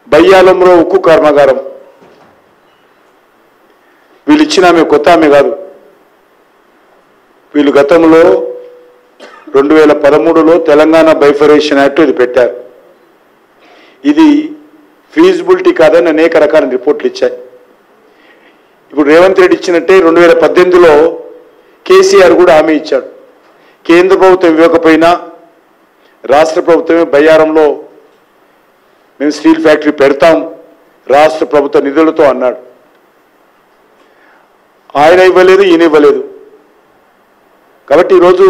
బయ్యాలంలో ఉక్కు కర్మాగారం వీళ్ళు ఇచ్చిన ఆమె కొత్త ఆమె కాదు. వీళ్ళు గతంలో 2013లో తెలంగాణ బైఫరేషన్ యాక్ట్ ఇది పెట్టారు. ఇది ఫీజిబిలిటీ కాదని అనేక రకాల రిపోర్ట్లు ఇచ్చాయి. ఇప్పుడు రేవంత్ రెడ్డి ఇచ్చినట్టే 2018లో కేసీఆర్ కూడా హామీ ఇచ్చాడు. కేంద్ర ప్రభుత్వం ఇవ్వకపోయినా రాష్ట్ర ప్రభుత్వమే బయ్యారంలో మేము స్టీల్ ఫ్యాక్టరీ పెడతాం రాష్ట్ర ప్రభుత్వ నిధులతో అన్నాడు. ఆయన ఇవ్వలేదు, ఈయన ఇవ్వలేదు. కాబట్టి ఈరోజు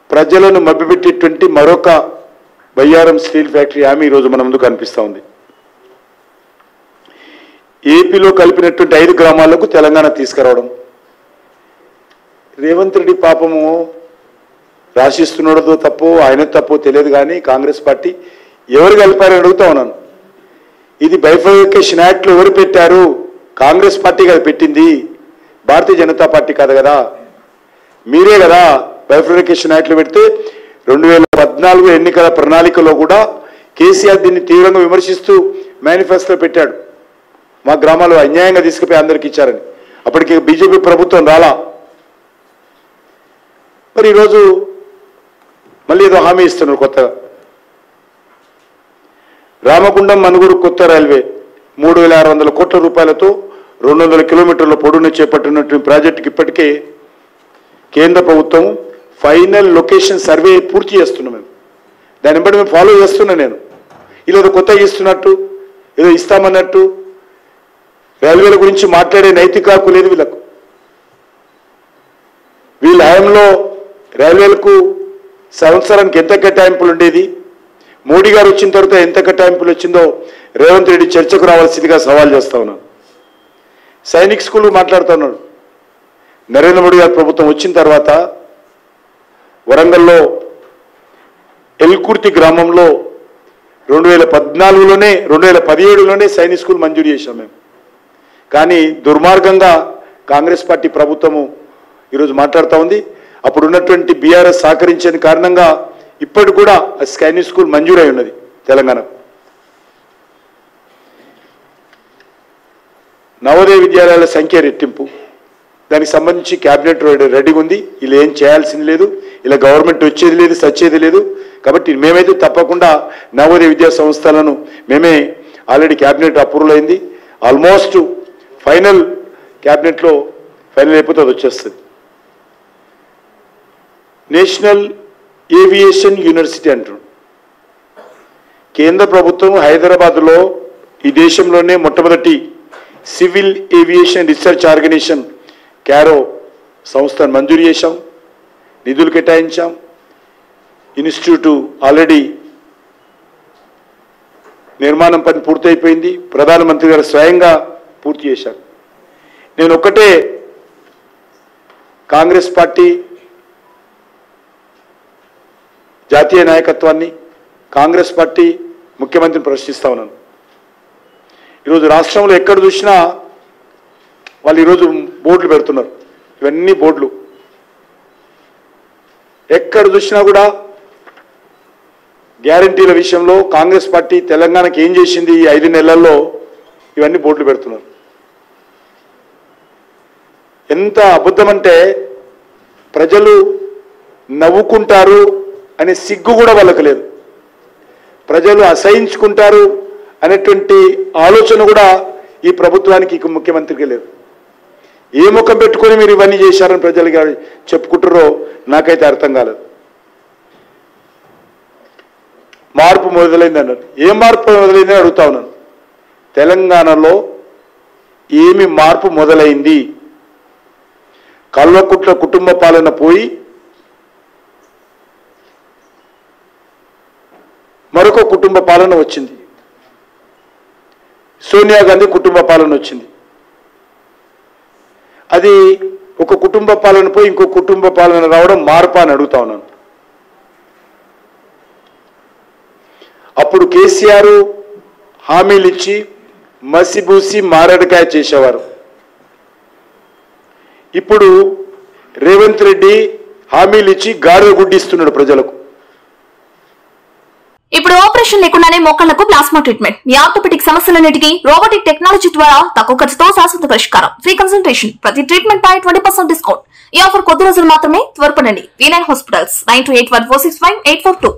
ప్రజలను మభ్యపెట్టేటువంటి మరొక బయ్యారం స్టీల్ ఫ్యాక్టరీ హామీ ఈరోజు మన ముందు కనిపిస్తూ ఉంది. ఏపీలో కలిపినటువంటి 5 గ్రామాలకు తెలంగాణ తీసుకురావడం. రేవంత్ రెడ్డి పాపము రాసిస్తున్నాడో తప్పో ఆయన తప్పో తెలియదు, కానీ కాంగ్రెస్ పార్టీ ఎవరు కలిపారని అడుగుతా ఉన్నాను. ఇది బైఫర్కేషన్ యాక్ట్లో ఎవరు పెట్టారు? కాంగ్రెస్ పార్టీ కదా పెట్టింది, భారతీయ జనతా పార్టీ కాదు కదా. మీరే కదా బైఫర్కేషన్ యాక్ట్లో పెడితే 2014 ఎన్నికల ప్రణాళికలో కూడా కేసీఆర్ దీన్ని తీవ్రంగా విమర్శిస్తూ మేనిఫెస్టో పెట్టాడు. మా గ్రామాల్లో అన్యాయంగా తీసుకుపోయి అందరికి ఇచ్చారని. అప్పటికి బీజేపీ ప్రభుత్వం రాలా. మరి ఈరోజు మళ్ళీ ఏదో హామీ ఇస్తున్నారు కొత్తగా. రామగుండం మనుగురు కొత్త రైల్వే 3600 కోట్ల రూపాయలతో 200 కిలోమీటర్ల పొడవును చేపట్టినటువంటి ప్రాజెక్టుకి ఇప్పటికే కేంద్ర ప్రభుత్వం ఫైనల్ లొకేషన్ సర్వే పూర్తి చేస్తున్నాం. మేము దాన్ని బట్టి మేము ఫాలో చేస్తున్నా. నేను ఇలా కొత్తగా ఇస్తున్నట్టు ఏదో ఇస్తామన్నట్టు రైల్వేల గురించి మాట్లాడే నైతిక హక్కు లేదు వీళ్ళకు. వీళ్ళ హయాంలో రైల్వేలకు సంవత్సరానికి ఎంత కేటాయింపులు ఉండేది, మోడీ గారు వచ్చిన తర్వాత ఎంత కేటాయింపులు వచ్చిందో రేవంత్ రెడ్డి చర్చకు రావాల్సిందిగా సవాల్ చేస్తా ఉన్నాను. సైనిక్ స్కూల్ మాట్లాడుతున్నాడు. నరేంద్ర మోడీ గారి ప్రభుత్వం వచ్చిన తర్వాత వరంగల్లో ఎల్కుర్తి గ్రామంలో 2014లోనే 2017లోనే సైనిక్ స్కూల్ మంజూరు చేశాం మేము. కానీ దుర్మార్గంగా కాంగ్రెస్ పార్టీ ప్రభుత్వము ఈరోజు మాట్లాడుతూ ఉంది. అప్పుడు ఉన్నటువంటి బీఆర్ఎస్ సహకరించని కారణంగా ఇప్పటికి కూడా సైనిక్ స్కూల్ మంజూరై ఉన్నది తెలంగాణ. నవోదయ విద్యాలయాల సంఖ్య రెట్టింపు, దానికి సంబంధించి క్యాబినెట్ రెడీగా ఉంది. ఇలా ఏం చేయాల్సింది లేదు, ఇలా గవర్నమెంట్ వచ్చేది లేదు, సచ్చేది లేదు. కాబట్టి మేమైతే తప్పకుండా నవోదయ విద్యా సంస్థలను మేమే ఆల్రెడీ క్యాబినెట్ అప్రూవల్ అయింది. ఆల్మోస్ట్ ఫైనల్ క్యాబినెట్లో ఫైనల్ అయిపోతే అది వచ్చేస్తుంది. నేషనల్ ఏవియేషన్ యూనివర్సిటీ అంటున్నాడు. కేంద్ర ప్రభుత్వం హైదరాబాద్లో ఈ దేశంలోనే మొట్టమొదటి civil aviation research organisation CARO సంస్థను మంజూరు చేశాం, నిధులు కేటాయించాం. ఇన్స్టిట్యూట్ ఆల్రెడీ నిర్మాణం పని పూర్తయిపోయింది. ప్రధానమంత్రి గారు స్వయంగా పూర్తి చేశారు. నేను ఒక్కటే కాంగ్రెస్ పార్టీ జాతీయ నాయకత్వాన్ని, కాంగ్రెస్ పార్టీ ముఖ్యమంత్రిని ప్రశ్నిస్తా ఉన్నాను. ఈరోజు రాష్ట్రంలో ఎక్కడ చూసినా వాళ్ళు ఈరోజు బోర్డులు పెడుతున్నారు. ఇవన్నీ బోర్డులు ఎక్కడ చూసినా కూడా గ్యారంటీల విషయంలో కాంగ్రెస్ పార్టీ తెలంగాణకి ఏం చేసింది ఈ 5 నెలల్లో ఇవన్నీ బోర్డులు పెడుతున్నారు. ఎంత అబద్ధమంటే ప్రజలు నవ్వుకుంటారు అనే సిగ్గు కూడా వాళ్ళకు లేదు. ప్రజలు అసహించుకుంటారు అనేటువంటి ఆలోచన కూడా ఈ ప్రభుత్వానికి ముఖ్యమంత్రికి లేదు. ఏ ముఖం పెట్టుకొని మీరు ఇవన్నీ చేశారని ప్రజలుగా చెప్పుకుంటారో నాకైతే అర్థం కాలేదు. మార్పు మొదలైంది అన్నారు. ఏ మార్పు మొదలైందని అడుగుతా ఉన్నాను. తెలంగాణలో ఏమి మార్పు మొదలైంది? కల్వకుట్ల కుటుంబ పాలన పోయి మరొక కుటుంబ పాలన వచ్చింది. సోనియా గాంధీ కుటుంబ పాలన వచ్చింది. అది ఒక కుటుంబ పాలన పోయి ఇంకో కుటుంబ పాలన రావడం మార్పు అని అడుగుతా ఉన్నాను. అప్పుడు కేసీఆర్ హామీలు ఇచ్చి మసిబూసి మారడికాయ చేసేవారు. ఇప్పుడు రేవంత్ రెడ్డి హామీలు ఇచ్చి గాడిద గుడ్డిస్తున్నాడు ప్రజలకు. ఇప్పుడు ఆపరేషన్ లేకుండానే మోకాళ్లకు ప్లాస్మా ట్రీట్మెంట్. మీ ఆర్థోపెడిక్ సమస్యలన్నిటికీ రోబోటిక్ టెక్నాలజీ ద్వారా తక్కువ ఖర్చుతో శాశ్వత పరిష్కారం. Free consultation. ప్రతి ట్రీట్మెంట్ పై 20% డిస్కౌంట్. ఈ ఆఫర్ కొద్ది రోజులు మాత్రమే. త్వరపడండి. V9 hospitals 9281465842.